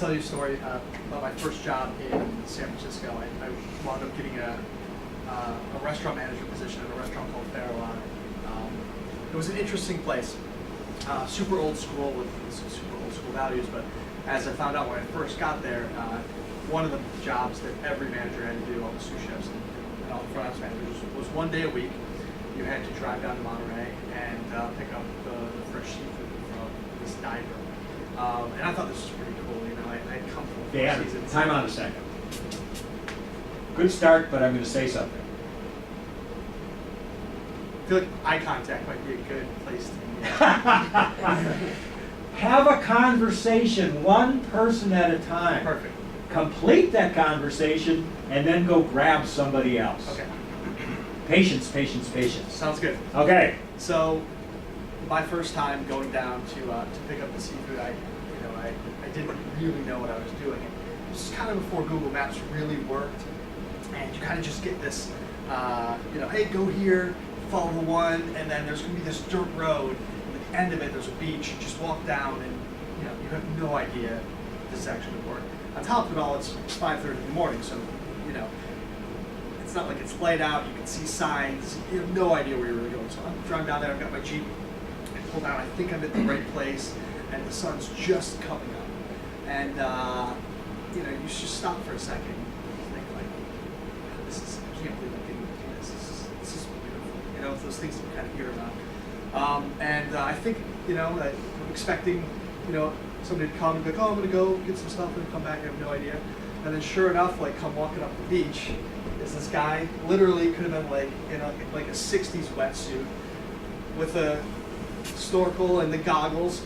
tell you a story about my first job in San Francisco. I wound up getting a restaurant manager position at a restaurant called Fairlawn. It was an interesting place, super old school with super old school values. But as I found out when I first got there, one of the jobs that every manager had to do, all the sous chefs and all the front office managers, was 1 day a week. You had to drive down to Monterey and pick up the fresh seafood from this diver. And I thought this was pretty cool. You know, I'd come from the Dan, seasons. time out a second. Good start, but I'm going to say something. I feel like eye contact might be a good place to be. Have a conversation, one person at a time. Perfect. Complete that conversation, and then go grab somebody else. Okay. Patience, patience, patience. Sounds good. Okay. So, my first time going down to pick up the seafood, I didn't really know what I was doing. It was kind of before Google Maps really worked, and you kind of just get this, hey, go here, follow the one, and then there's going to be this dirt road. And at the end of it, there's a beach. You just walk down, and you have no idea if this actually would work. On top of it all, it's 5:30 in the morning, so it's not like it's laid out. You can see signs. You have no idea where you're really going. So I'm driving down there. I've got my Jeep. I pull down. I think I'm at the right place, and the sun's just coming up. And you just stop for a second and think like, I can't believe I'm getting to do this. This is beautiful. You know, it's those things that you kind of hear about. And I think that I'm expecting somebody to come and be like, oh, I'm gonna go get some stuff and come back. I have no idea. And then sure enough, like come walking up the beach is this guy. Literally could have been like in a 60s wetsuit with a snorkel and the goggles,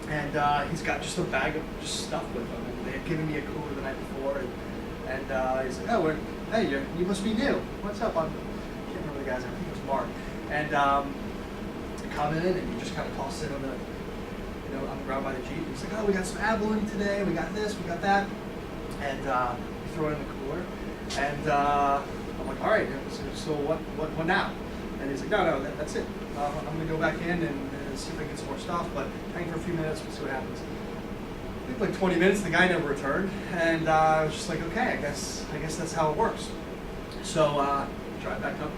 and he's got just a bag of just stuff with him. And they had given me a cooler the night before, and he's like, oh, hey, you must be new. What's up? I can't remember the guy's name. I think it was Mark. And you come in and you just kind of toss it on the ground by the Jeep. He's like, oh, we got some abalone today. We got this. We got that. And you throw it in the cooler. And I'm like, all right. So what now? And he's like, no, that's it. I'm gonna go back in and see if I can get some more stuff. But hang for a few minutes. We'll see what happens. I think like 20 minutes. The guy never returned. And I was just like, okay, I guess that's how it works. So drive back up.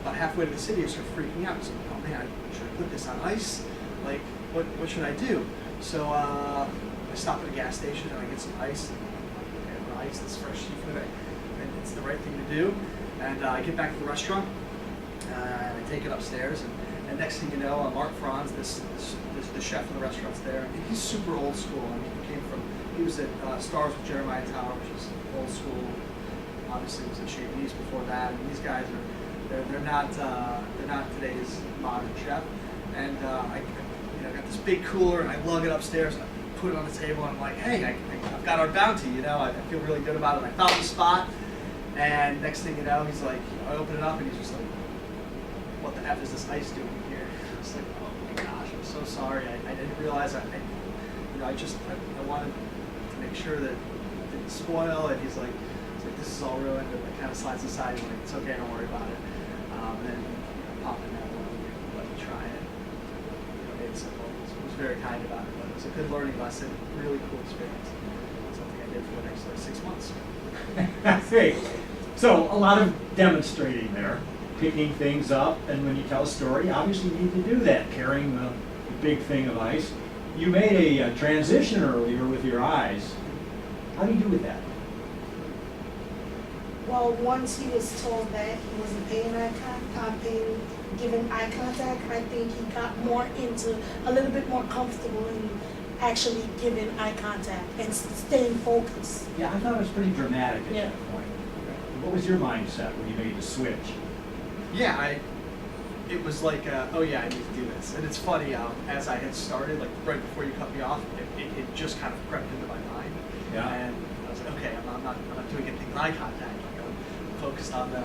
About halfway to the city, I start freaking out. I was like, oh man, should I put this on ice? Like, what should I do? So I stop at a gas station and I get some ice. And ice, this fresh seafood, and it's the right thing to do. And I get back to the restaurant and I take it upstairs. And next thing you know, Mark Franz, the chef of the restaurant's there. And he's super old school. I mean, he was at Stars with Jeremiah Tower, which is old school. Obviously, was at Chez Panisse before that. And these guys are. They're not today's modern chef, and I got this big cooler and I lug it upstairs and I put it on the table and I'm like, hey, I've got our bounty, I feel really good about it. And I found the spot, and next thing you know, he's like, I open it up and he's just like, what the F is this ice doing here? I was like, oh my gosh, I'm so sorry. I didn't realize I wanted to make sure that it didn't spoil. And he's like, this is all ruined, and it kind of slides aside and like, it's okay, don't worry about it. And then pop in that one, let me try it. Made it simple. It was very kind about it, but it was a good learning lesson. Really cool experience. Something I did for the next 6 months. That's great. So a lot of demonstrating there, picking things up, and when you tell a story, obviously you need to do that, carrying the big thing of ice. You made a transition earlier with your eyes. How do you do with that? Well, once he was told that he wasn't giving eye contact, I think he got more into a little bit more comfortable in actually giving eye contact and staying focused. Yeah, I thought it was pretty dramatic at that point. What was your mindset when you made the switch? Yeah, it was like, oh yeah, I need to do this. And it's funny, as I had started, like right before you cut me off, it just kind of crept into my mind. Yeah. And I was like, okay, I'm not doing anything with eye contact. Focused on the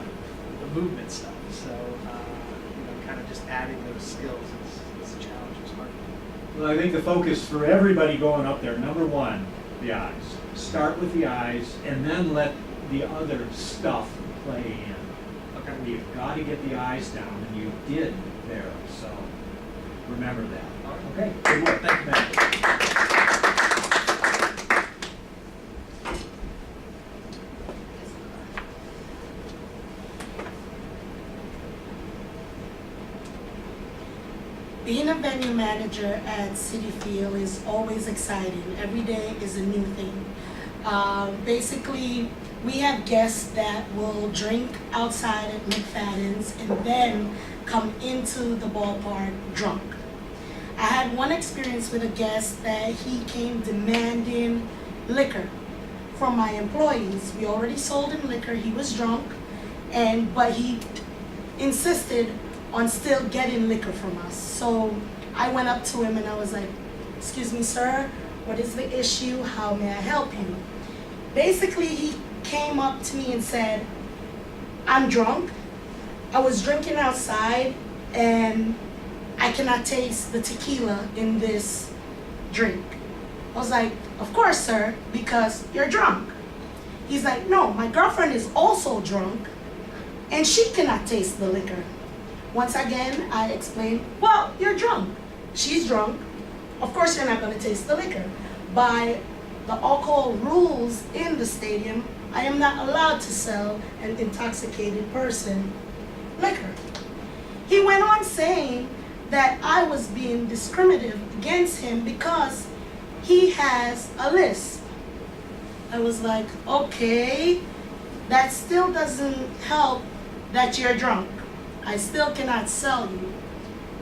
movement stuff, so kind of just adding those skills is a challenge. It's hard. Well, I think the focus for everybody going up there, number one, the eyes. Start with the eyes, and then let the other stuff play in. Okay. You've got to get the eyes down, and you did there. So remember that. All right. Okay. Good work. Thank you, man. Being a venue manager at Citi Field is always exciting. Every day is a new thing. Basically, we have guests that will drink outside at McFadden's and then come into the ballpark drunk. I had one experience with a guest that he came demanding liquor from my employees. We already sold him liquor, he was drunk, but he insisted on still getting liquor from us. So I went up to him and I was like, "Excuse me, sir, what is the issue? How may I help you?" Basically, he came up to me and said, "I'm drunk. I was drinking outside and I cannot taste the tequila in this drink." I was like, "Of course, sir, because you're drunk." He's like, "No, my girlfriend is also drunk and she cannot taste the liquor." Once again, I explained, "Well, you're drunk. She's drunk. Of course you're not going to taste the liquor. By the alcohol rules in the stadium, I am not allowed to sell an intoxicated person liquor." He went on saying that I was being discriminative against him because he has a lisp. I was like, okay, that still doesn't help that you're drunk. I still cannot sell you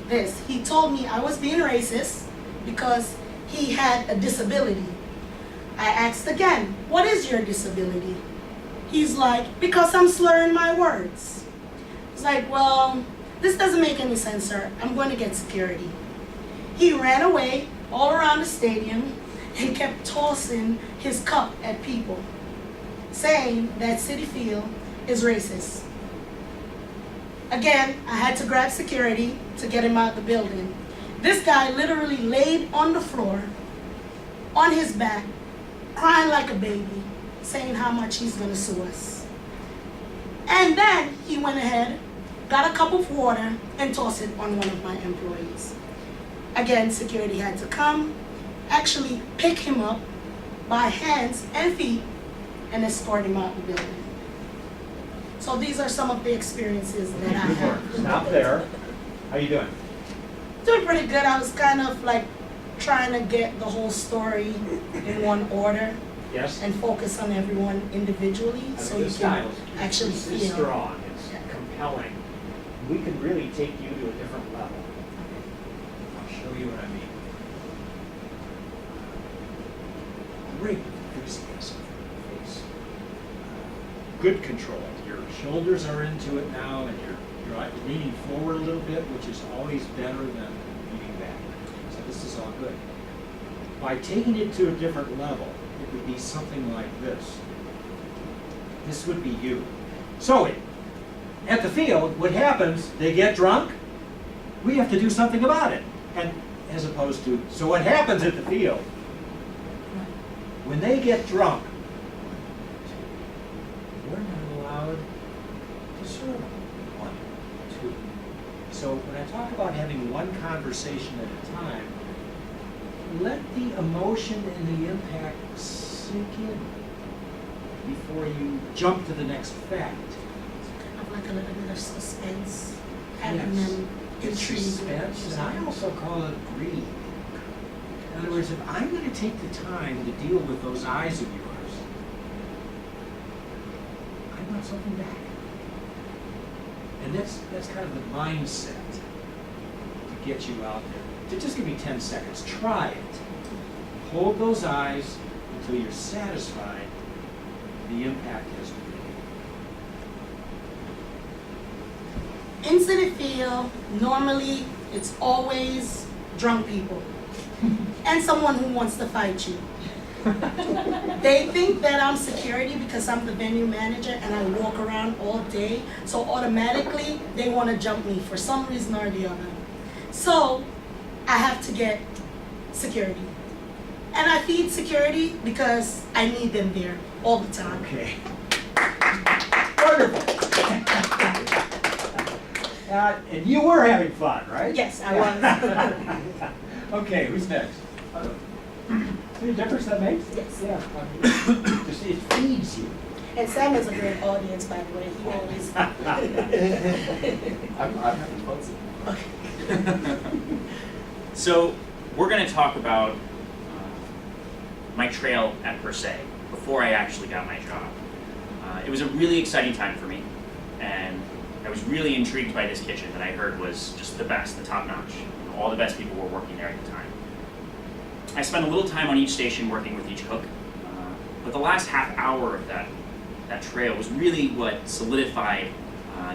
this. He told me I was being racist because he had a disability. I asked again, "What is your disability?" He's like, "Because I'm slurring my words." It's like, "Well, this doesn't make any sense, sir. I'm going to get security." He ran away all around the stadium and kept tossing his cup at people, saying that Citi Field is racist. Again, I had to grab security to get him out of the building. This guy literally laid on the floor, on his back, crying like a baby, saying how much he's gonna sue us. And then he went ahead, got a cup of water, and tossed it on one of my employees. Again, security had to come, actually pick him up by hands and feet, and escort him out the building. So these are some of the experiences that I Good work. had. Stop there. How you doing? Doing pretty good. I was kind of like trying to get the whole story in one order Yes? and focus on everyone individually so you This can style actually is feel. strong, it's compelling. We can really take you to a different level. I'll show you what I mean. Great enthusiasm from your face. Good control. Your shoulders are into it now, and you're leaning forward a little bit, which is always better than leaning back. So this is all good. By taking it to a different level, it would be something like this. This would be you. So at the field, what happens, they get drunk, we have to do something about it. And as opposed to, so what happens at the field, when they get drunk, we're not allowed to serve them. 1, 2. So when I talk about having one conversation at a time, let the emotion and the impact sink in before you jump to the next fact. Kind of like a little bit of suspense, having Yes. them It's intrigued. suspense, and I also call it greed. In other words, if I'm going to take the time to deal with those eyes of yours, I want something back. And that's kind of the mindset to get you out there. Just give me 10 seconds. Try it. Hold those eyes until you're satisfied the impact has been. In Citi Field, normally it's always drunk people and someone who wants to fight you. They think that I'm security because I'm the venue manager and I walk around all day, so automatically they want to jump me for some reason or the other. So I have to get security. And I feed security because I need them there all the time. Okay. Wonderful. And you were having fun, right? Yes, I was. Okay, who's next? See the difference that makes? Yes. Yeah. Just it feeds you. And Sam is a great audience, by the way. He always. I'm having fun. Okay. So we're going to talk about my trail at Per Se before I actually got my job. It was a really exciting time for me, and I was really intrigued by this kitchen that I heard was just the best, the top notch. All the best people were working there at the time. I spent a little time on each station working with each cook, but the last half hour of that trail was really what solidified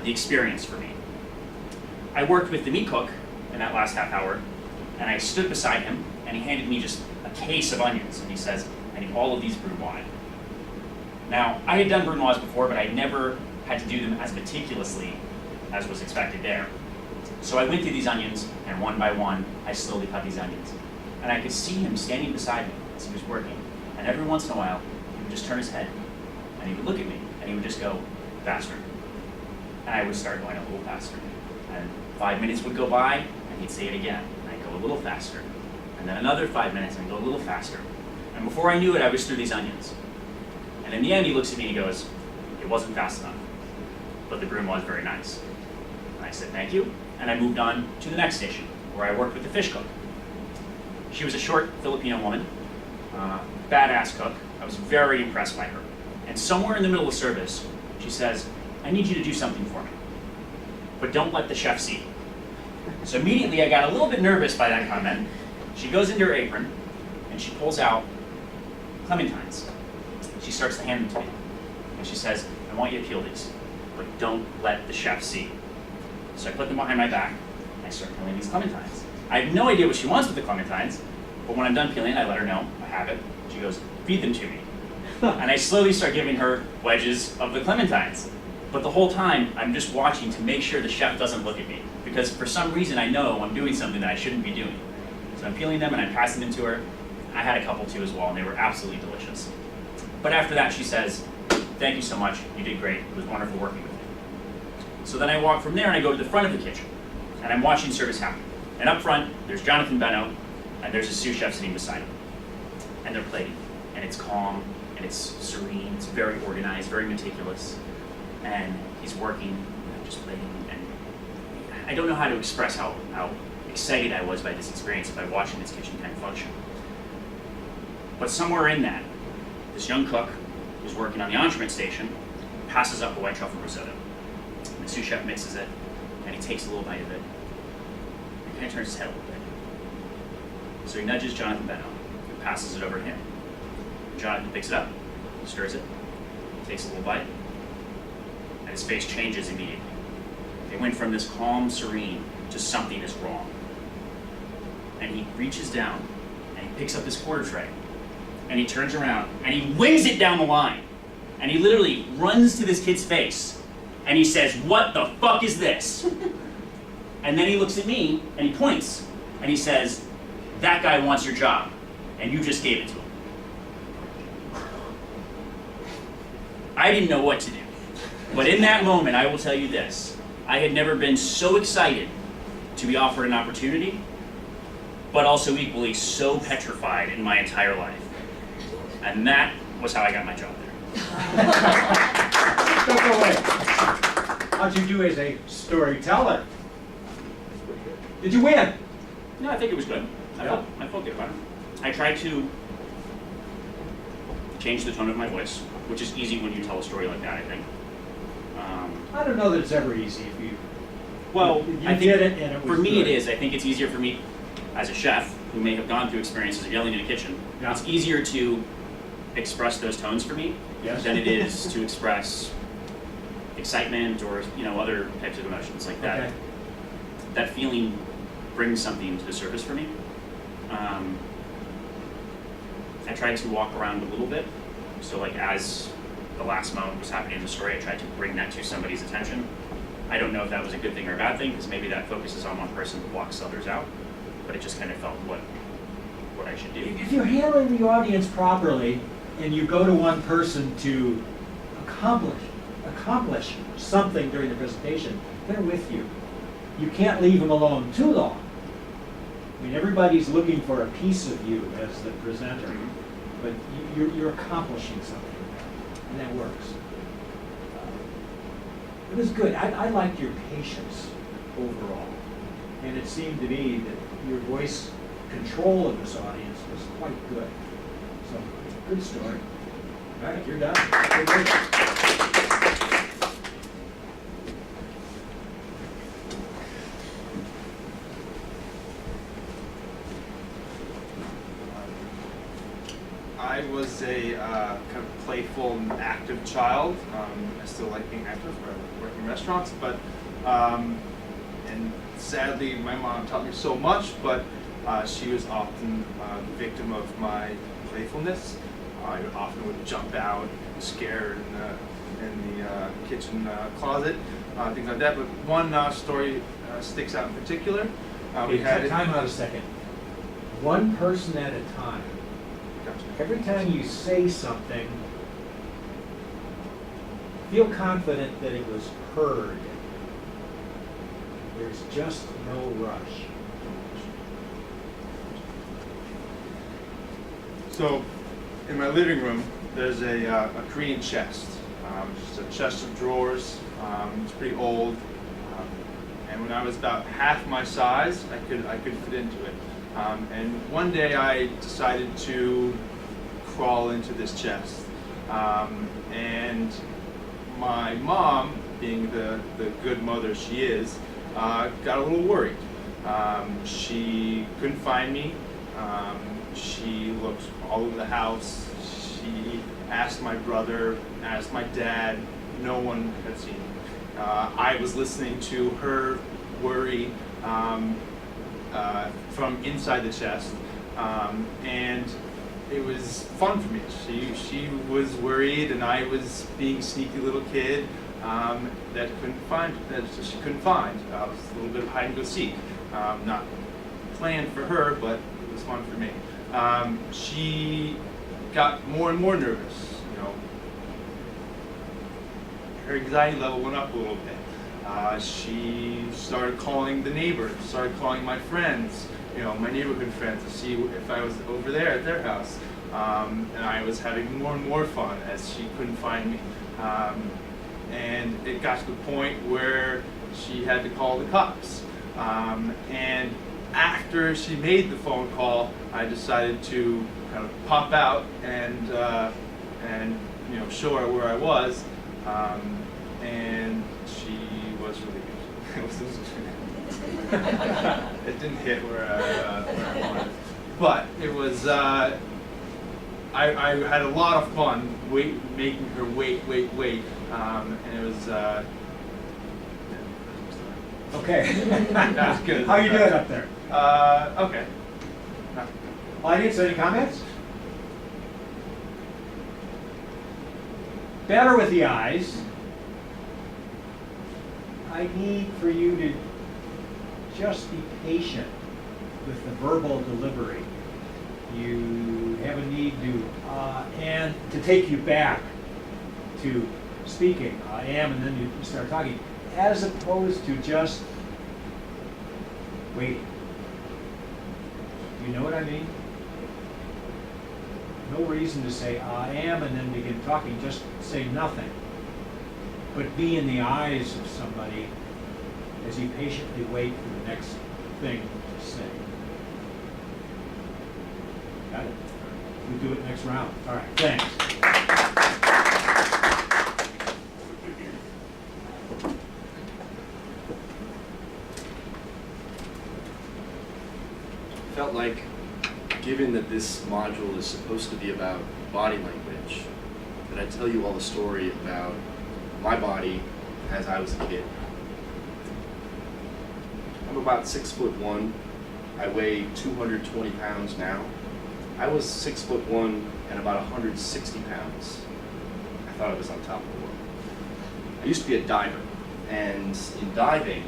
the experience for me. I worked with the meat cook in that last half hour, and I stood beside him, and he handed me just a case of onions, and he says, I need all of these brunoise. Now, I had done brunoise before, but I never had to do them as meticulously as was expected there. So I went through these onions, and one by one, I slowly cut these onions. And I could see him standing beside me as he was working, and every once in a while, he would just turn his head, and he would look at me, and he would just go, faster. And I would start going a little faster. And 5 minutes would go by, and he'd say it again, and I'd go a little faster. And then another 5 minutes, and I'd go a little faster. And before I knew it, I was through these onions. And in the end, he looks at me and he goes, it wasn't fast enough, but the broom was very nice. And I said, thank you. And I moved on to the next station, where I worked with the fish cook. She was a short Filipino woman, badass cook. I was very impressed by her. And somewhere in the middle of service, she says, I need you to do something for me, but don't let the chef see. So immediately I got a little bit nervous by that comment. She goes into her apron, and she pulls out clementines. She starts to hand them to me, and she says, I want you to peel these, but don't let the chef see. So I put them behind my back, and I start peeling these clementines. I have no idea what she wants with the clementines, but when I'm done peeling, I let her know I have it. She goes, feed them to me. And I slowly start giving her wedges of the clementines. But the whole time, I'm just watching to make sure the chef doesn't look at me, because for some reason I know I'm doing something that I shouldn't be doing. So I'm peeling them and I'm passing them to her. I had a couple too as well, and they were absolutely delicious. But after that, she says, thank you so much, you did great, it was wonderful working with you. So then I walk from there and I go to the front of the kitchen, and I'm watching service happen. And up front, there's Jonathan Beno, and there's a sous chef sitting beside him. And they're plating, and it's calm, and it's serene, it's very organized, very meticulous. And he's working, and I'm just plating, and I don't know how to express how excited I was by this experience by watching this kitchen kind of function. But somewhere in that, this young cook who's working on the entremet station passes up a white truffle risotto. And the sous chef mixes it, and he takes a little bite of it, and kind of turns his head a little bit. So he nudges Jonathan Beno, and passes it over to him. Jonathan picks it up, stirs it, takes a little bite, and his face changes immediately. They went from this calm, serene, to something is wrong. And he reaches down, and he picks up this quarter tray, and he turns around, and he wings it down the line. And he literally runs to this kid's face, and he says, what the fuck is this? And then he looks at me, and he points, and he says, that guy wants your job, and you just gave it to him. I didn't know what to do. But in that moment, I will tell you this, I had never been so excited to be offered an opportunity, but also equally so petrified in my entire life. And that was how I got my job there. Don't go away. How'd you do as a storyteller? Did you win? No, I think it was good. I felt good about it. I tried to change the tone of my voice, which is easy when you tell a story like that, I think. I don't know that it's ever easy if you. Well, you I think did it and it was for me good. it is. I think it's easier for me as a chef who may have gone through experiences of yelling in a kitchen. Yeah. It's easier to express those tones for me Yes. than it is to express excitement or other types of emotions like that. Okay. That feeling brings something to the surface for me. I tried to walk around a little bit, so like as the last moment was happening in the story, I tried to bring that to somebody's attention. I don't know if that was a good thing or a bad thing, because maybe that focuses on one person and blocks others out, but it just kind of felt what I should do. If you're handling the audience properly and you go to one person to accomplish something during the presentation, they're with you. You can't leave them alone too long. I mean, everybody's looking for a piece of you as the presenter, but you're accomplishing something, and that works. It was good. I liked your patience overall. and it seemed to me that your voice control of this audience was quite good. So, good story. All right, you're done. Good work. I was a kind of playful and active child. I still like being active. I work in restaurants, but and sadly, my mom taught me so much, but she was often the victim of my playfulness. I often would jump out, scared in the kitchen closet, things like that. But one story sticks out in particular. We had time out a second. One person at a time. Every time you say something, feel confident that it was heard. There's just no rush. So, in my living room, there's a Korean chest. Just a chest of drawers. It's pretty old, and when I was about half my size, I could fit into it. And one day I decided to crawl into this chest, and my mom, being the good mother she is, got a little worried. She couldn't find me. She looked all over the house. She asked my brother, asked my dad. No one had seen me. I was listening to her worry from inside the chest, and it was fun for me. She was worried, and I was being a sneaky little kid that she couldn't find. It was a little bit of hide and go seek. Not planned for her, but it was fun for me. She got more and more nervous. Her anxiety level went up a little bit. She started calling the neighbors, started calling my friends, my neighborhood friends, to see if I was over there at their house. And I was having more and more fun as she couldn't find me. And it got to the point where she had to call the cops. And after she made the phone call, I decided to kind of pop out and show her where I was. And she was really good. It didn't hit where I wanted, but it was. I had a lot of fun making her wait, and it was. Okay. That's good. How you doing up there? Okay. Audience, any comments? Better with the eyes. I need for you to just be patient with the verbal delivery. You have a need to, and to take you back to speaking, I am, and then you start talking, as opposed to just waiting. You know what I mean? No reason to say I am and then begin talking, just say nothing. But be in the eyes of somebody as you patiently wait for the next thing to say. Got it? We'll do it next round. All right, thanks. Felt like, given that this module is supposed to be about body language, that I'd tell you all the story about my body as I was a kid. I'm about 6'1". I weigh 220 pounds now. I was 6'1" and about 160 pounds. I thought I was on top of the world. I used to be a diver, and in diving,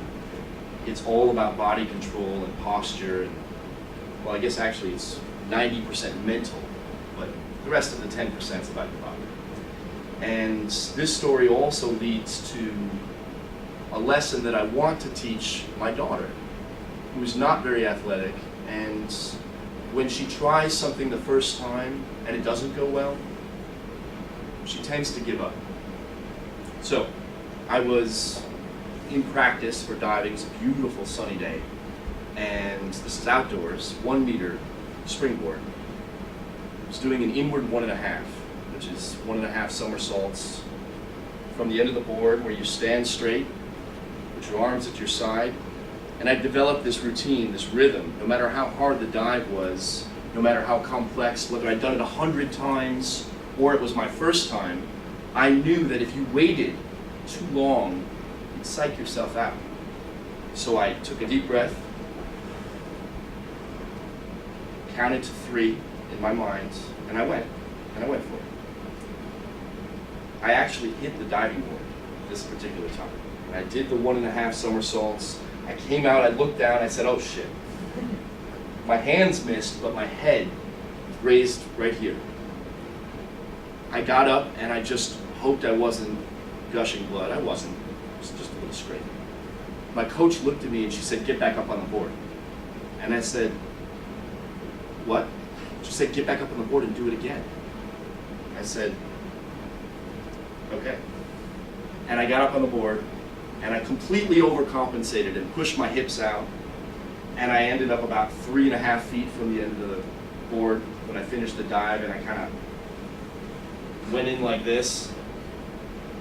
it's all about body control and posture, and well, I guess actually it's 90% mental, but the rest of the 10% is about your body. And this story also leads to a lesson that I want to teach my daughter, who's not very athletic, and when she tries something the first time and it doesn't go well, she tends to give up. So, I was in practice for diving. It's a beautiful sunny day, and this is outdoors, 1 meter springboard. I was doing an inward 1.5, which is 1.5 somersaults from the end of the board where you stand straight, put your arms at your side, and I developed this routine, this rhythm, no matter how hard the dive was, no matter how complex, whether I'd done it 100 times or it was my first time, I knew that if you waited too long, you'd psych yourself out. So I took a deep breath, counted to 3 in my mind, and I went for it. I actually hit the diving board this particular time. And I did the 1.5 somersaults. I came out, I looked down, I said, oh shit. My hands missed, but my head raised right here. I got up and I just hoped I wasn't gushing blood. I wasn't. It was just a little scrape. My coach looked at me and she said, get back up on the board. And I said, what? She said, get back up on the board and do it again. I said, okay. And I got up on the board and I completely overcompensated and pushed my hips out. And I ended up about 3.5 feet from the end of the board when I finished the dive, and I kind of went in like this.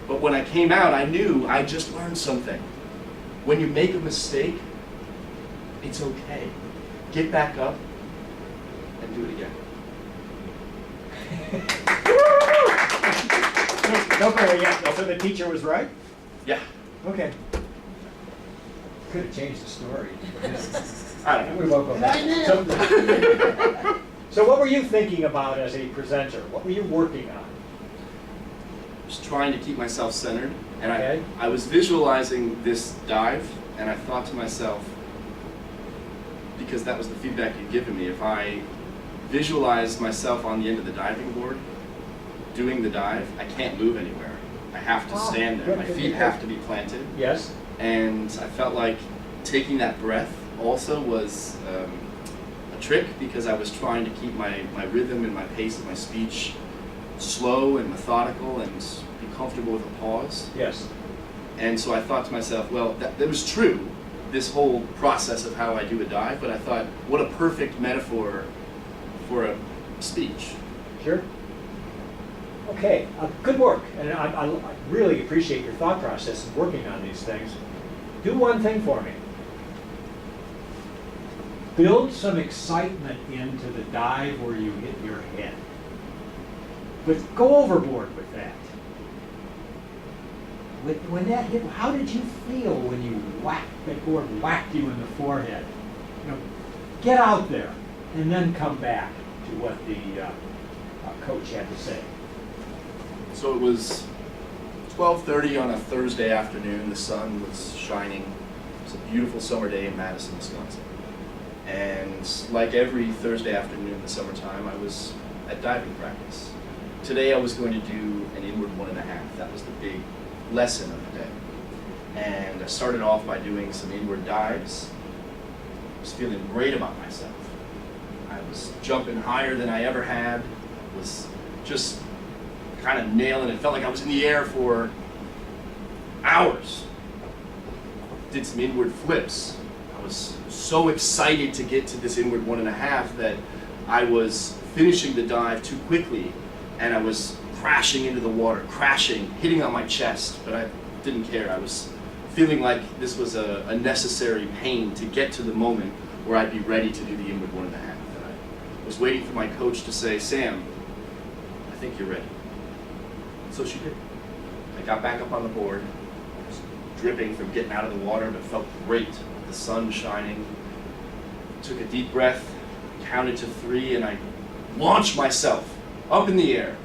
But when I came out, I knew I just learned something. When you make a mistake, it's okay. Get back up and do it again. Don't go yet. So the teacher was right? Yeah. Okay. Could have changed the story. I don't know. We won't go back. Right So what were you thinking about as a presenter? What were you working on? Just trying to keep myself centered, and Okay. I was visualizing this dive, and I thought to myself, because that was the feedback you'd given me, if I visualize myself on the end of the diving board doing the dive, I can't move anywhere. I have to stand there. My feet have to be planted. Yes? And I felt like taking that breath also was a trick, because I was trying to keep my rhythm and my pace of my speech slow and methodical and be comfortable with a pause. Yes. And so I thought to myself, well, that was true, this whole process of how I do a dive, but I thought, what a perfect metaphor for a speech. Sure. Okay, good work. And I really appreciate your thought process in working on these things. Do one thing for me. Build some excitement into the dive where you hit your head. But go overboard with that. When that hit, how did you feel when you that board whacked you in the forehead? You know, get out there and then come back to what the coach had to say. So it was 12:30 on a Thursday afternoon. The sun was shining. It was a beautiful summer day in Madison, Wisconsin. And like every Thursday afternoon in the summertime, I was at diving practice. Today I was going to do an inward 1.5. That was the big lesson of the day. And I started off by doing some inward dives. I was feeling great about myself. I was jumping higher than I ever had. Was just kind of nailing it. Felt like I was in the air for hours. Did some inward flips. I was so excited to get to this inward 1.5 that I was finishing the dive too quickly, and I was crashing into the water, crashing, hitting on my chest, but I didn't care. I was feeling like this was a necessary pain to get to the moment where I'd be ready to do the inward 1.5. And I was waiting for my coach to say, Sam, I think you're ready. So she did. I got back up on the board. I was dripping from getting out of the water, but felt great. The sun shining. Took a deep breath, counted to 3, and I launched myself up in the air.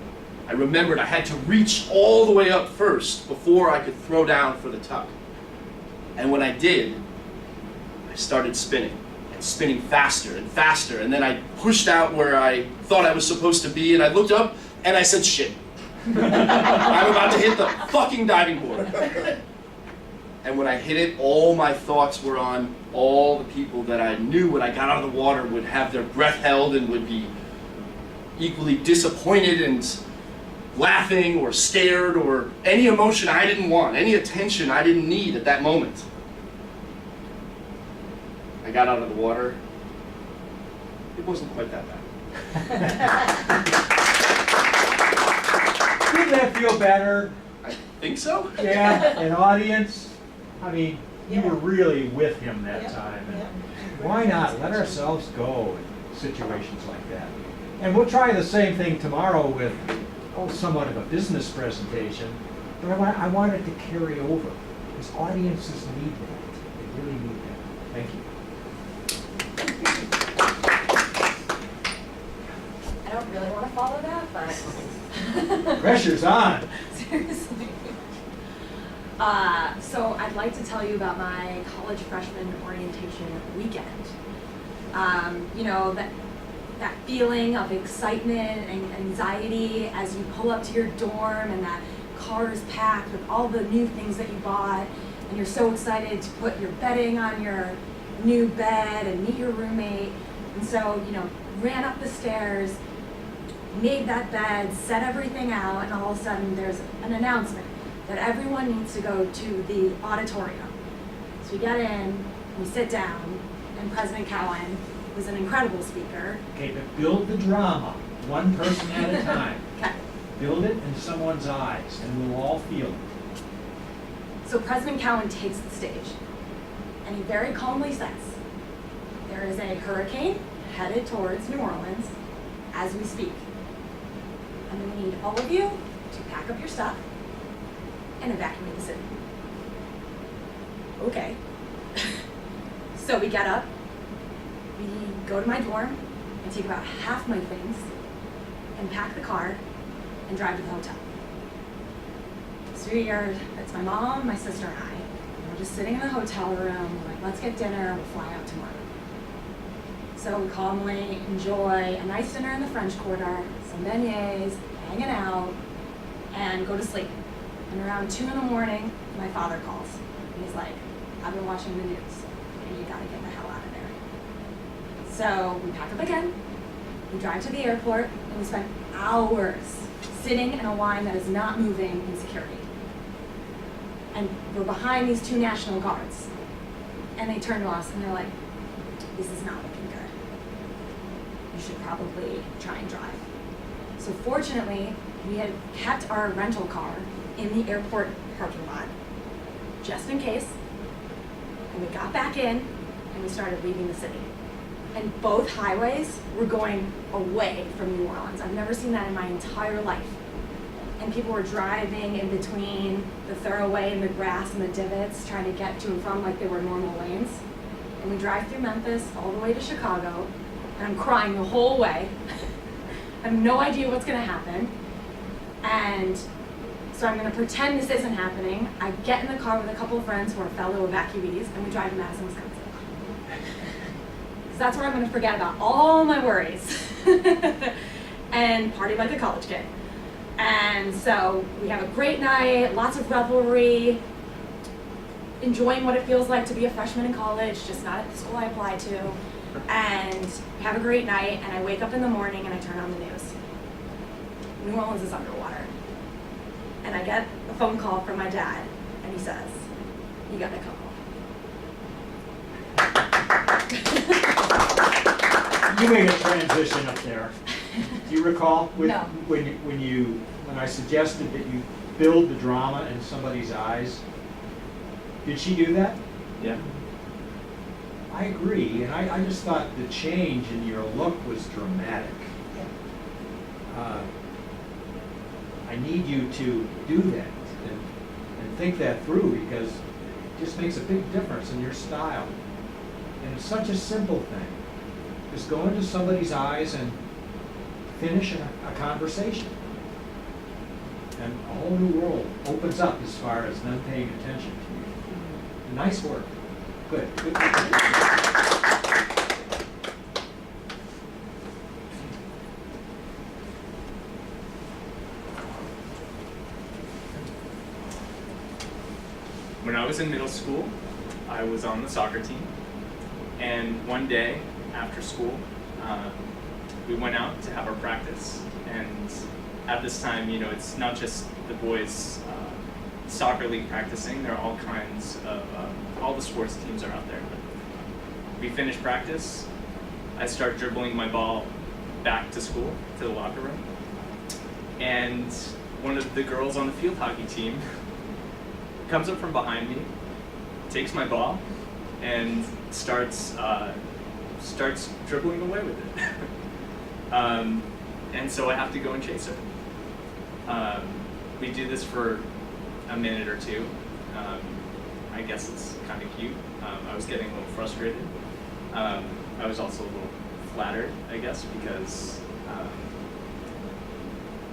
I remembered I had to reach all the way up first before I could throw down for the tuck. And when I did, I started spinning, and spinning faster and faster, and then I pushed out where I thought I was supposed to be, and I looked up, and I said, shit. I'm about to hit the fucking diving board. And when I hit it, all my thoughts were on all the people that I knew when I got out of the water would have their breath held and would be equally disappointed and laughing or scared or any emotion I didn't want, any attention I didn't need at that moment. I got out of the water, it wasn't quite that bad. Didn't that feel better? I think so. Yeah, an audience. I mean, you Yeah. were really with him that Yep, time. And yep. why not let ourselves go in situations like that? And we'll try the same thing tomorrow with somewhat of a business presentation. But I want it to carry over, because audiences need that. They really need that. Thank you. I don't really want to follow that, but Pressure's on. seriously. So I'd like to tell you about my college freshman orientation weekend. You know, that feeling of excitement and anxiety as you pull up to your dorm and that car is packed with all the new things that you bought, and you're so excited to put your bedding on your new bed and meet your roommate. And so, you know, ran up the stairs, made that bed, set everything out, and all of a sudden there's an announcement that everyone needs to go to the auditorium. So we get in, we sit down, and President Cowan was an incredible speaker. Okay, but build the drama, one person at a time. Okay. Build it in someone's eyes, and we'll all feel it. So President Cowan takes the stage, and he very calmly says, there is a hurricane headed towards New Orleans as we speak. And we need all of you to pack up your stuff and evacuate the city. Okay. So we get up, we go to my dorm and take about half my things and pack the car and drive to the hotel. So it's my mom, my sister, and I. And we're just sitting in the hotel room, we're like, let's get dinner, we'll fly out tomorrow. So we calmly enjoy a nice dinner in the French Quarter, some beignets, hanging out, and go to sleep. And around 2 in the morning, my father calls. And he's like, I've been watching the news, and you gotta get the hell out of there. So we pack up again, we drive to the airport, and we spend hours sitting in a line that is not moving in security. And we're behind these 2 National Guards. And they turn to us and they're like, this is not looking good. You should probably try and drive. So fortunately, we had kept our rental car in the airport parking lot, just in case. And we got back in and we started leaving the city. And both highways were going away from New Orleans. I've never seen that in my entire life. And people were driving in between the thoroughway and the grass and the divots, trying to get to and from like they were normal lanes. And we drive through Memphis all the way to Chicago, and I'm crying the whole way. I have no idea what's gonna happen. And so I'm gonna pretend this isn't happening. I get in the car with a couple of friends who are fellow evacuees, and we drive to Madison, Wisconsin. So that's where I'm gonna forget about all my worries and party like a college kid. And so we have a great night, lots of revelry, enjoying what it feels like to be a freshman in college, just not at the school I applied to. And have a great night, and I wake up in the morning and I turn on the news. New Orleans is underwater. And I get a phone call from my dad, and he says, you gotta come home. You made a transition up there. Do you recall No. when I suggested that you build the drama in somebody's eyes? Did she do that? Yeah. I agree, and I just thought the change in your look was dramatic. I need you to do that and think that through, because it just makes a big difference in your style. And it's such a simple thing. Just go into somebody's eyes and finish a conversation. And a whole new world opens up as far as them paying attention to you. Nice work. Good. When I was in middle school, I was on the soccer team. And one day after school, we went out to have our practice. And at this time, you know, it's not just the boys' soccer league practicing. There are all kinds of, all the sports teams are out there. we finish practice. I start dribbling my ball back to school, to the locker room. And one of the girls on the field hockey team comes up from behind me, takes my ball, and starts dribbling away with it. And so I have to go and chase her. We do this for a minute or two. I guess it's kind of cute. I was getting a little frustrated. I was also a little flattered, I guess, because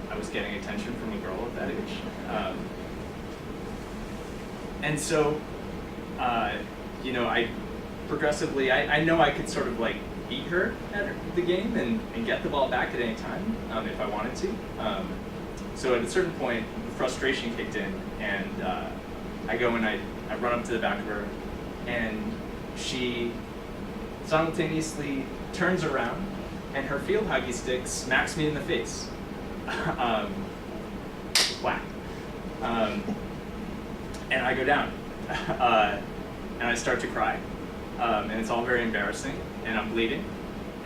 I was getting attention from a girl at that age. And so, I progressively, I know I could sort of like beat her at the game and get the ball back at any time if I wanted to. So at a certain point, frustration kicked in, and I go and I run up to the back of her, and she simultaneously turns around, and her field hockey stick smacks me in the face. Whack. And I go down, and I start to cry, and it's all very embarrassing, and I'm bleeding,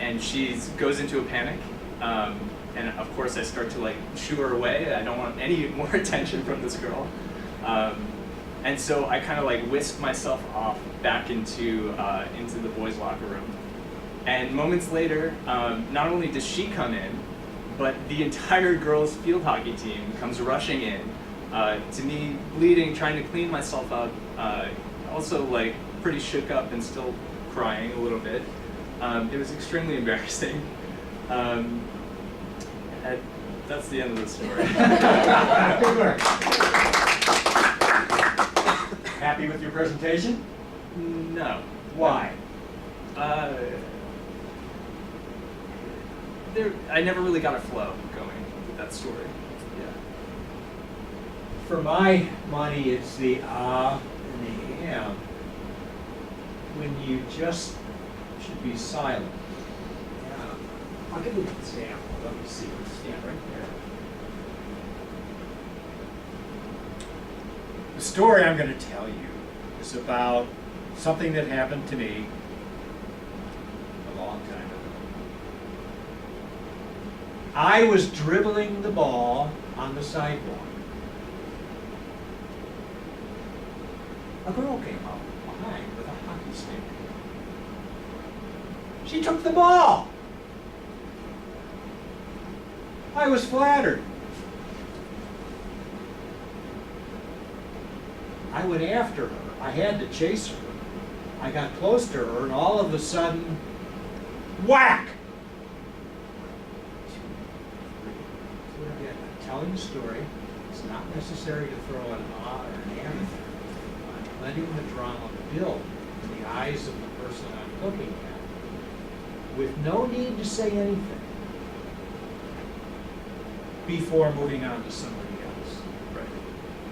and she goes into a panic, and of course I start to like shoo her away. I don't want any more attention from this girl, and so I kind of like whisk myself off back into the boys' locker room, and moments later, not only does she come in, but the entire girls' field hockey team comes rushing in to me, bleeding, trying to clean myself up, also like pretty shook up and still crying a little bit. It was extremely embarrassing. And that's the end of the story. Good work. Happy with your presentation? No. Why? I never really got a flow going with that story. Yeah. For my money, it's the ah and the am when you just should be silent. Yeah. I'll give you an example. Let me see. Stand right there. The story I'm going to tell you is about something that happened to me a long time ago. I was dribbling the ball on the sidewalk. A girl came up behind with a hockey stick. She took the ball. I was flattered. I went after her. I had to chase her. I got close to her, and all of a sudden, whack! Again, I'm telling the story. It's not necessary to throw an ah or an am in there. I'm letting the drama build in the eyes of the person I'm looking at, with no need to say anything before moving on to somebody else. Right.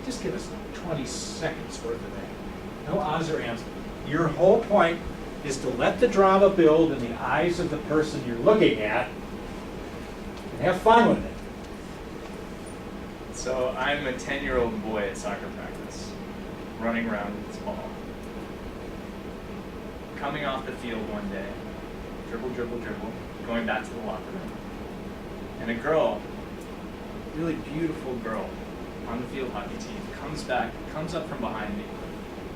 Just give us 20 seconds worth of that. No ahs or ams. Your whole point is to let the drama build in the eyes of the person you're looking at and have fun with it. So I'm a 10-year-old boy at soccer practice, running around with this ball. Coming off the field one day, dribble, dribble, dribble, going back to the locker room. And a girl, really beautiful girl on the field hockey team, comes up from behind me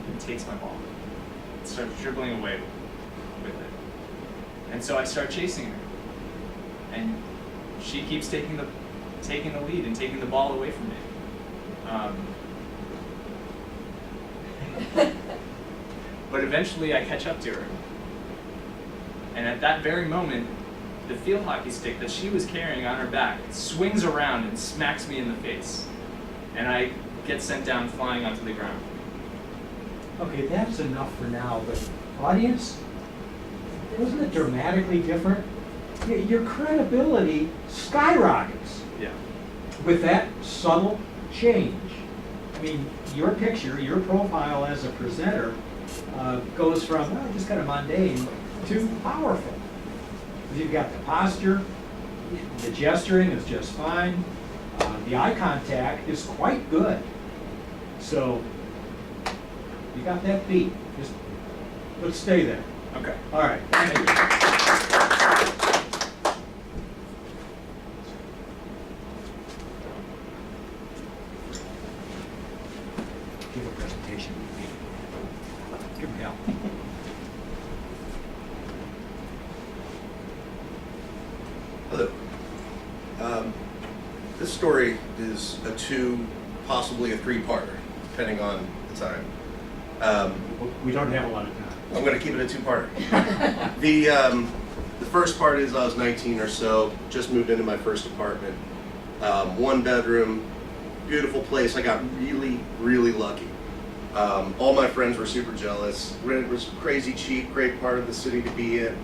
and takes my ball. Starts dribbling away with it. And so I start chasing her. And she keeps taking the lead and taking the ball away from me. But eventually I catch up to her. And at that very moment, the field hockey stick that she was carrying on her back swings around and smacks me in the face. And I get sent down flying onto the ground. Okay, that's enough for now, but audience, wasn't it dramatically different? Your credibility skyrockets Yeah. with that subtle change. I mean, your picture, your profile as a presenter goes from just kind of mundane to powerful. You've got the posture, the gesturing is just fine, the eye contact is quite good. So, you got that beat. Just let's stay there. Okay, all right, thank you. Give a presentation. Give him hell. Hello. This story is a two, possibly a three-parter, depending on the time. We don't have a lot of time. I'm going to keep it a two-parter. The first part is I was 19 or so, just moved into my first apartment. One bedroom, beautiful place. I got really, really lucky. All my friends were super jealous. Rent was crazy cheap, great part of the city to be in.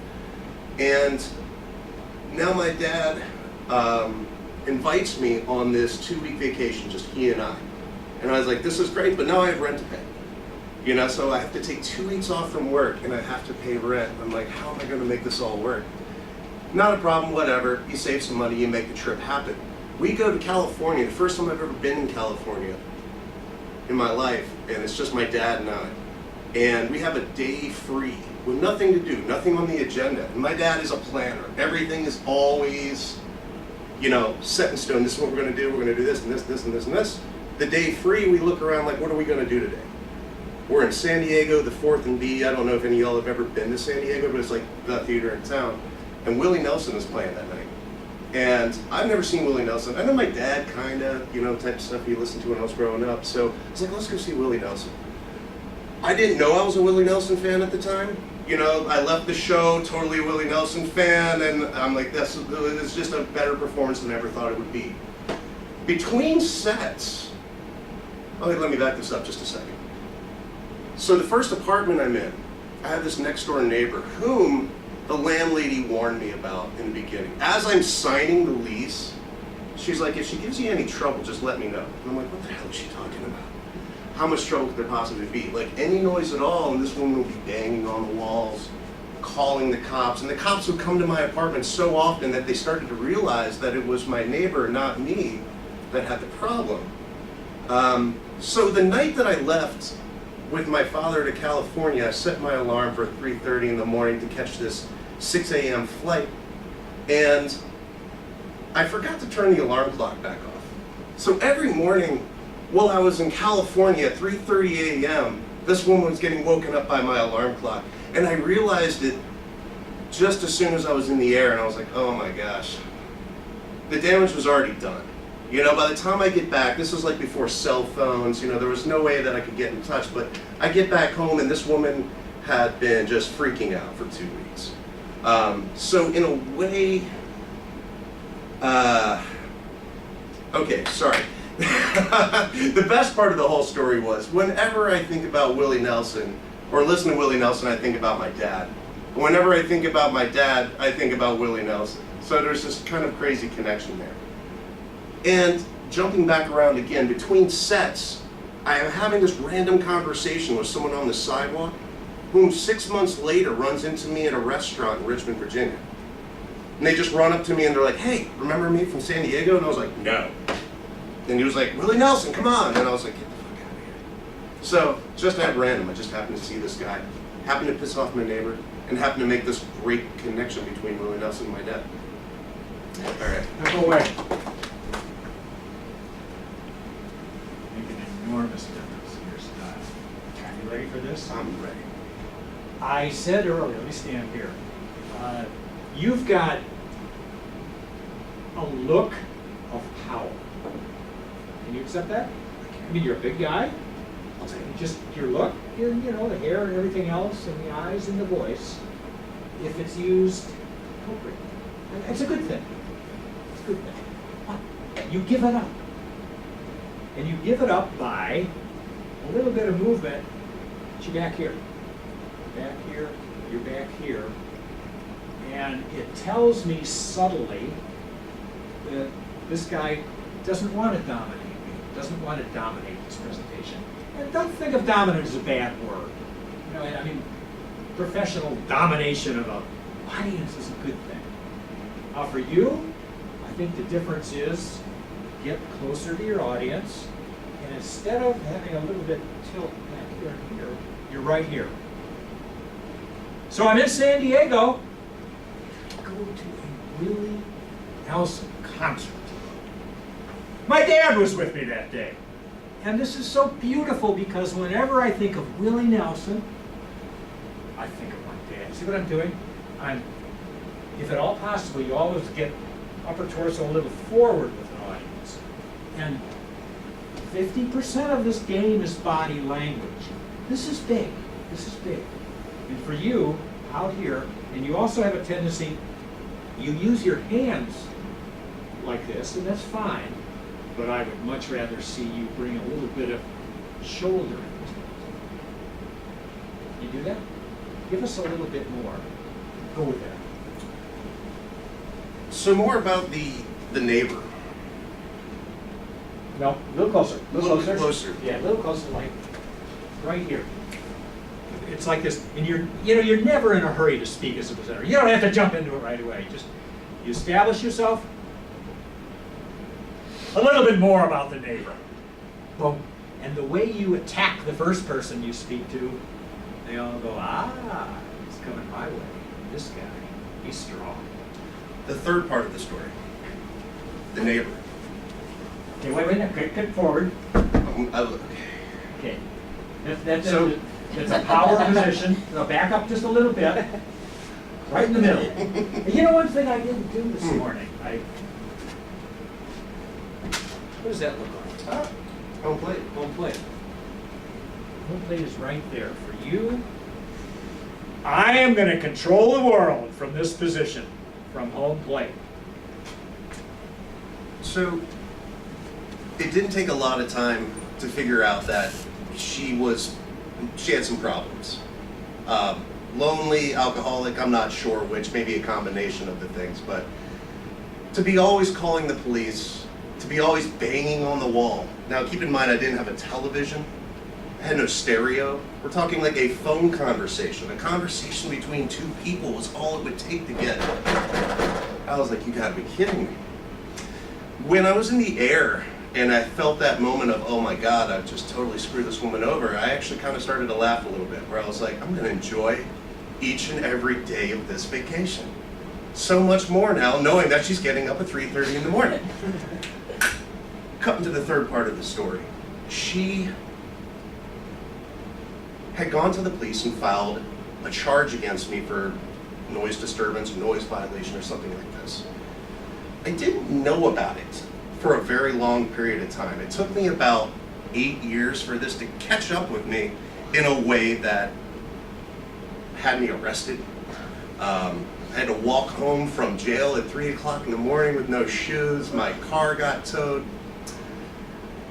And now my dad invites me on this 2-week vacation, just he and I. And I was like, this is great, but now I have rent to pay. You know, so I have to take 2 weeks off from work and I have to pay rent. I'm like, how am I going to make this all work? Not a problem, whatever. You save some money, you make the trip happen. We go to California, the first time I've ever been in California in my life, and it's just my dad and I. And we have a day free with nothing to do, nothing on the agenda. And my dad is a planner. Everything is always, you know, set in stone. This is what we're going to do. We're going to do this and this, this and this and this. The day free, we look around like, what are we going to do today? We're in San Diego, the 4th and B. I don't know if any of y'all have ever been to San Diego, but it's like the theater in town. And Willie Nelson is playing that night. And I've never seen Willie Nelson. I know my dad kind of, you know, type of stuff he listened to when I was growing up. So I was like, let's go see Willie Nelson. I didn't know I was a Willie Nelson fan at the time. You know, I left the show totally a Willie Nelson fan, and I'm like, this is just a better performance than I ever thought it would be. Between sets, okay, let me back this up just a second. So the first apartment I'm in, I have this next door neighbor whom the landlady warned me about in the beginning. As I'm signing the lease, she's like, if she gives you any trouble, just let me know. And I'm like, what the hell is she talking about? How much trouble could there possibly be? Like any noise at all, and this woman would be banging on the walls, calling the cops. And the cops would come to my apartment so often that they started to realize that it was my neighbor, not me, that had the problem. So the night that I left with my father to California, I set my alarm for 3:30 in the morning to catch this 6 a.m. flight. And I forgot to turn the alarm clock back off. So every morning, while I was in California at 3:30 a.m., this woman was getting woken up by my alarm clock. And I realized it just as soon as I was in the air, and I was like, oh my gosh. The damage was already done. You know, by the time I get back, this was like before cell phones, you know, there was no way that I could get in touch, but I get back home and this woman had been just freaking out for 2 weeks. So in a way, okay, sorry. The best part of the whole story was whenever I think about Willie Nelson or listen to Willie Nelson, I think about my dad. Whenever I think about my dad, I think about Willie Nelson. So there's this kind of crazy connection there. And jumping back around again, between sets, I am having this random conversation with someone on the sidewalk whom 6 months later runs into me at a restaurant in Richmond, Virginia. And they just run up to me and they're like, hey, remember me from San Diego? And I was like, no. And he was like, Willie Nelson, come on. And I was like, get the fuck out of here. So just at random, I just happened to see this guy, happened to piss off my neighbor, and happened to make this great connection between Willie Nelson and my dad. All right. Now go away. Make an enormous difference in your style. Are you ready for this? I'm ready. I said earlier, let me stand here. You've got a look of power. Can you accept that? I mean, you're a big guy. I'll take it. Just your look, you know, the hair and everything else, and the eyes and the voice, if it's used appropriately. And it's a good thing. It's a good thing. But you give it up. And you give it up by a little bit of movement, but you're back here. Back here, you're back here. And it tells me subtly that this guy doesn't want to dominate me, doesn't want to dominate this presentation. And don't think of dominant as a bad word. You know, I mean, professional domination of an audience is a good thing. For you, I think the difference is get closer to your audience, and instead of having a little bit tilt back here and here, you're right here. So I'm in San Diego. Go to a Willie Nelson concert. My dad was with me that day. And this is so beautiful because whenever I think of Willie Nelson, I think of my dad. See what I'm doing? If at all possible, you always get upper torso a little forward with an audience. And 50% of this game is body language. This is big. This is big. And for you, out here, and you also have a tendency, you use your hands like this, and that's fine, but I would much rather see you bring a little bit of shoulder into it. You do that? Give us a little bit more. Go with that. So more about the neighbor. No, a little closer. A little bit closer. Yeah, a little closer, like right here. It's like this, and you're never in a hurry to speak as a presenter. You don't have to jump into it right away. Just you establish yourself. A little bit more about the neighbor. Boom. And the way you attack the first person you speak to, they all go, ah, he's coming my way. This guy, he's strong. The third part of the story. The neighbor. Okay, wait, get forward. Okay. That's a power position. So back up just a little bit. Right in the middle. And you know one thing I didn't do this morning? What does that look like? Home plate. Home plate. Home plate is right there for you. I am going to control the world from this position, from home plate. So it didn't take a lot of time to figure out that she had some problems. Lonely, alcoholic, I'm not sure which, maybe a combination of the things, but to be always calling the police, to be always banging on the wall. Now keep in mind I didn't have a television, I had no stereo. We're talking like a phone conversation. A conversation between two people was all it would take to get. I was like, you gotta be kidding me. When I was in the air and I felt that moment of, oh my God, I've just totally screwed this woman over, I actually kind of started to laugh a little bit, where I was like, I'm gonna enjoy each and every day of this vacation. So much more now, knowing that she's getting up at 3:30 in the morning. Cutting to the third part of the story. She had gone to the police and filed a charge against me for noise disturbance, noise violation, or something like this. I didn't know about it for a very long period of time. It took me about 8 years for this to catch up with me in a way that had me arrested. I had to walk home from jail at 3 o'clock in the morning with no shoes. My car got towed.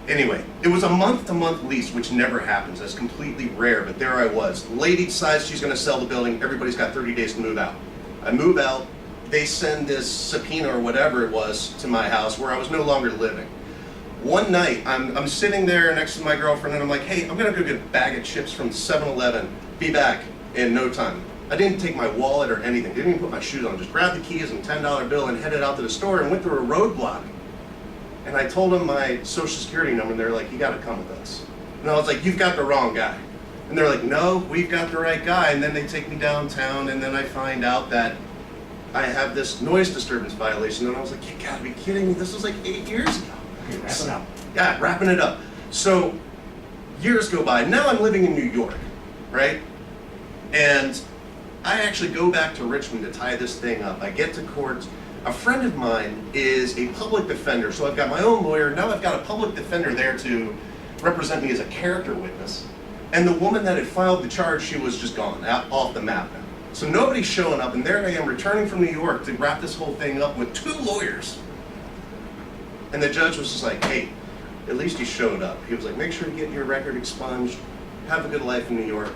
Anyway, it was a month-to-month lease, which never happens. That's completely rare, but there I was. The lady decides she's gonna sell the building. Everybody's got 30 days to move out. I move out. They send this subpoena or whatever it was to my house where I was no longer living. One night, I'm sitting there next to my girlfriend and I'm like, hey, I'm gonna go get a bag of chips from 7-Eleven. Be back in no time. I didn't take my wallet or anything. Didn't even put my shoes on. Just grabbed the keys and $10 bill and headed out to the store and went through a roadblock. And I told them my social security number and they're like, you gotta come with us. And I was like, you've got the wrong guy. And they're like, no, we've got the right guy. And then they take me downtown and then I find out that I have this noise disturbance violation. And I was like, you gotta be kidding me. This was like 8 years ago. Okay, wrap it up. Yeah, wrapping it up. So years go by. Now I'm living in New York, right? And I actually go back to Richmond to tie this thing up. I get to court. A friend of mine is a public defender, so I've got my own lawyer. Now I've got a public defender there to represent me as a character witness. And the woman that had filed the charge, she was just gone, off the map now. So nobody's showing up, and there I am returning from New York to wrap this whole thing up with 2 lawyers. And the judge was just like, hey, at least you showed up. He was like, make sure you get your record expunged, have a good life in New York,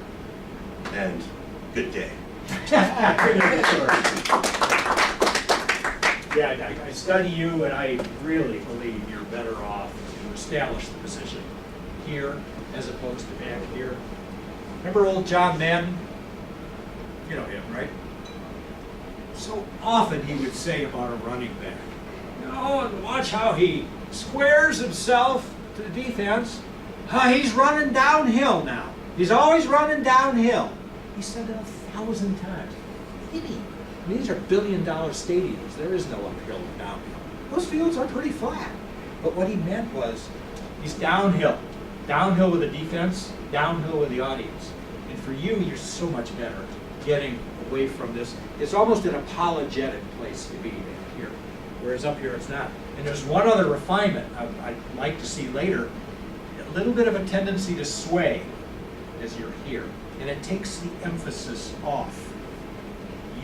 and good day. Yeah, I study you, and I really believe you're better off to establish the position here as opposed to back here. Remember old John Madden? You know him, right? So often he would say about a running back, oh, and watch how he squares himself to the defense. He's running downhill now. He's always running downhill. He said it 1,000 1,000 times. Maybe. I mean, these are billion-dollar stadiums. There is no uphill and downhill. Those fields are pretty flat. But what he meant was, he's downhill. Downhill with the defense, downhill with the audience. And for you, you're so much better getting away from this. It's almost an apologetic place to be here, whereas up here it's not. And there's one other refinement I'd like to see later, a little bit of a tendency to sway as you're here. And it takes the emphasis off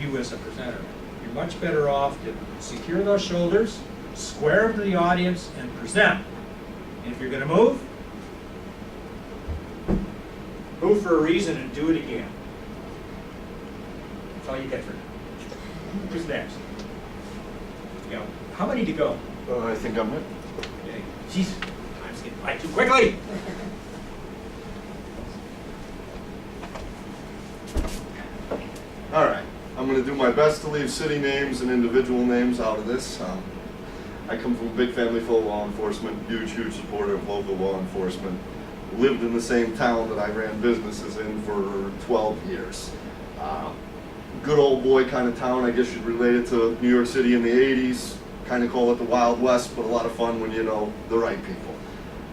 you as a presenter. You're much better off to secure those shoulders, square them to the audience, and present. And if you're going to move for a reason and do it again. That's all you get for now. Who's next? Yeah. How many to go? I think I'm it. Okay. Jeez, time's getting by too quickly. All right, I'm going to do my best to leave city names and individual names out of this. I come from a big family full of law enforcement, huge supporter of local law enforcement. Lived in the same town that I ran businesses in for 12 years. Good old boy kind of town, I guess you'd relate it to New York City in the 80s. Kind of call it the Wild West, but a lot of fun when you know the right people.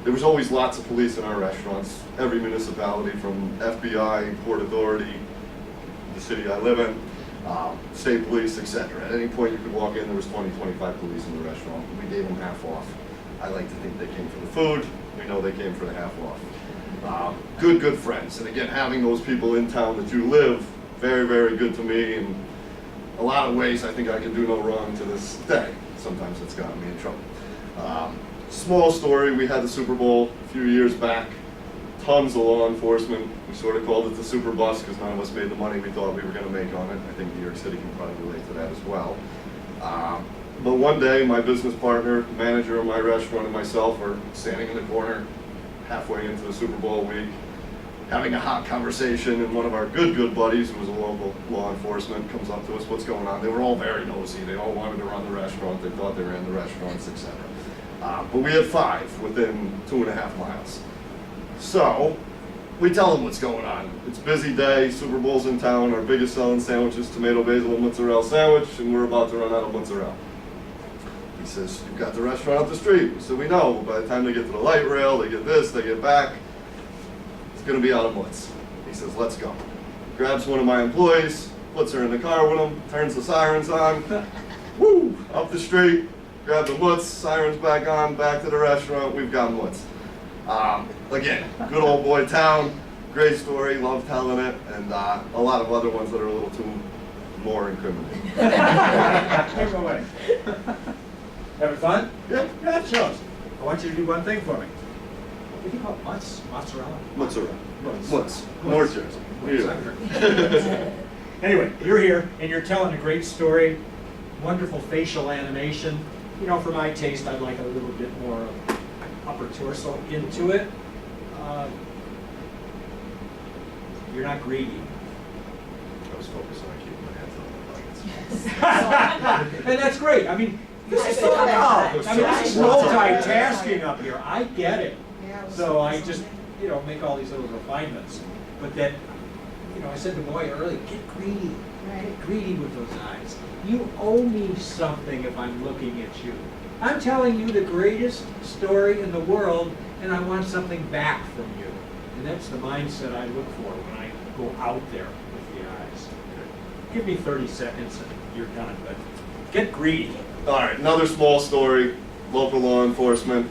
There was always lots of police in our restaurants. Every municipality, from FBI, Port Authority, the city I live in, state police, etc. At any point you could walk in, there was 20, 25 police in the restaurant. We gave them half off. I like to think they came for the food. We know they came for the half off. Good friends. And again, having those people in town that you live, very good to me. In a lot of ways, I think I can do no wrong to this day. Sometimes it's gotten me in trouble. Small story, we had the Super Bowl a few years back. Tons of law enforcement. We sort of called it the Super Bus because none of us made the money we thought we were going to make on it. I think New York City can probably relate to that as well. But one day, my business partner, manager of my restaurant, and myself are standing in the corner halfway into the Super Bowl week, having a hot conversation, and one of our good buddies, who was a local law enforcement, comes up to us, what's going on? They were all very nosy. They all wanted to run the restaurant. They thought they ran the restaurants, etc. But we had 5 within 2.5 miles. So we tell them what's going on. It's a busy day, Super Bowl's in town, our biggest selling sandwich is tomato, basil, and mozzarella sandwich, and we're about to run out of mozzarella. He says, you've got the restaurant up the street. So we know, by the time they get to the light rail, they get this, they get back, it's gonna be out of mutts. He says, let's go. Grabs one of my employees, puts her in the car with him, turns the sirens on, woo, up the street, grab the mutts, sirens back on, back to the restaurant, we've got mutts. Again, good old boy town, great story, love telling it, and a lot of other ones that are a little too more incriminating. Take away. Having fun? Yeah. Yeah, it shows. I want you to do one thing for me. What do you call it? Mutts? Mozzarella? Mozzarella. Mutts. Mutts. North Jersey. Yeah. Anyway, you're here and you're telling a great story, wonderful facial animation. You know, for my taste, I'd like a little bit more of upper torso into it. You're not greedy. I was focused on keeping my head on the buckets. And that's great. I mean, this is so this is multitasking up here. I get it. So I just, you know, make all these little refinements. But then, you know, I said to Boy earlier, get greedy. Get greedy with those eyes. You owe me something if I'm looking at you. I'm telling you the greatest story in the world, and I want something back from you. And that's the mindset I look for when I go out there with the eyes. Give me 30 seconds and you're done, but get greedy. All right, another small story, local law enforcement.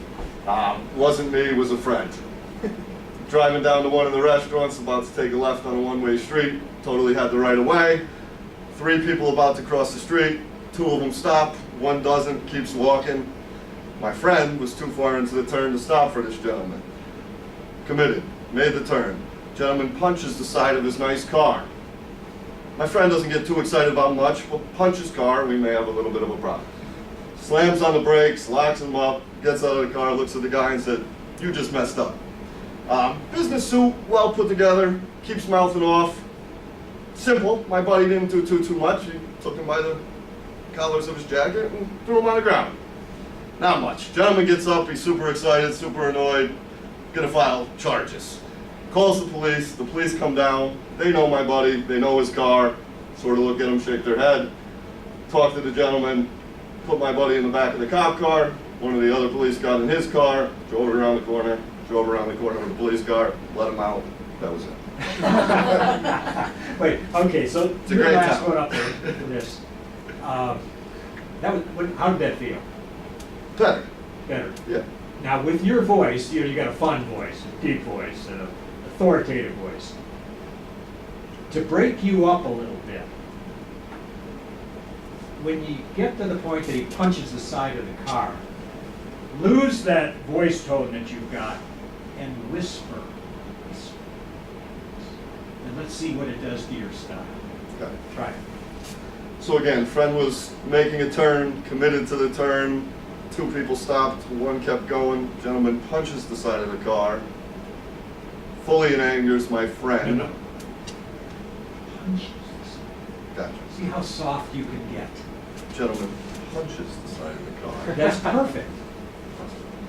Wasn't me, it was a friend. Driving down to one of the restaurants, about to take a left on a one-way street, totally had the right of way. 3 people about to cross the street, 2 of them stop, 1 doesn't, keeps walking. My friend was too far into the turn to stop for this gentleman. Committed, made the turn. Gentleman punches the side of his nice car. My friend doesn't get too excited about much, but punches car, we may have a little bit of a problem. Slams on the brakes, locks him up, gets out of the car, looks at the guy and said, you just messed up. Business suit, well put together, keeps mouthing off. Simple, my buddy didn't do too much. He took him by the collars of his jacket and threw him on the ground. Not much. Gentleman gets up, he's super excited, super annoyed, gonna file charges. calls the police come down, they know my buddy, they know his car, sort of look at him, shake their head, talk to the gentleman, put my buddy in the back of the cop car, one of the other police got in his car, drove around the corner with the police car, let him out, that was it. Wait, okay, so It's a your great last town. one up there for this. How did that feel? Better, Better. yeah. Now, with your voice, you got a fun voice, a deep voice, an authoritative voice. To break you up a little bit, when you get to the point that he punches the side of the car, lose that voice tone that you've got and whisper. And let's see what it does to your style. Okay. Try it. So again, friend was making a turn, committed to the turn, two people stopped, one kept going, gentleman punches the side of the car, fully in anger is my friend. No. Punches the side. Gotcha. See how soft you can get. Gentleman punches the side of the car. That's perfect.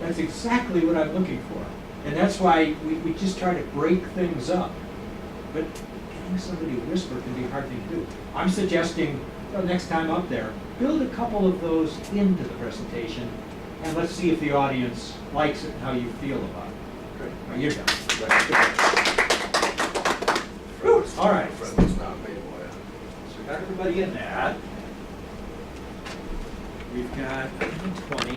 That's exactly what I'm looking for. And that's why we just try to break things up. But getting somebody to whisper can be a hard thing to do. I'm suggesting, next time up there, build a couple of those into the presentation, and let's see if the audience likes it and how you feel about it. Great. Now, you're done. Whew, all right. Friend was not made aware. So we got everybody in that. We've got 20.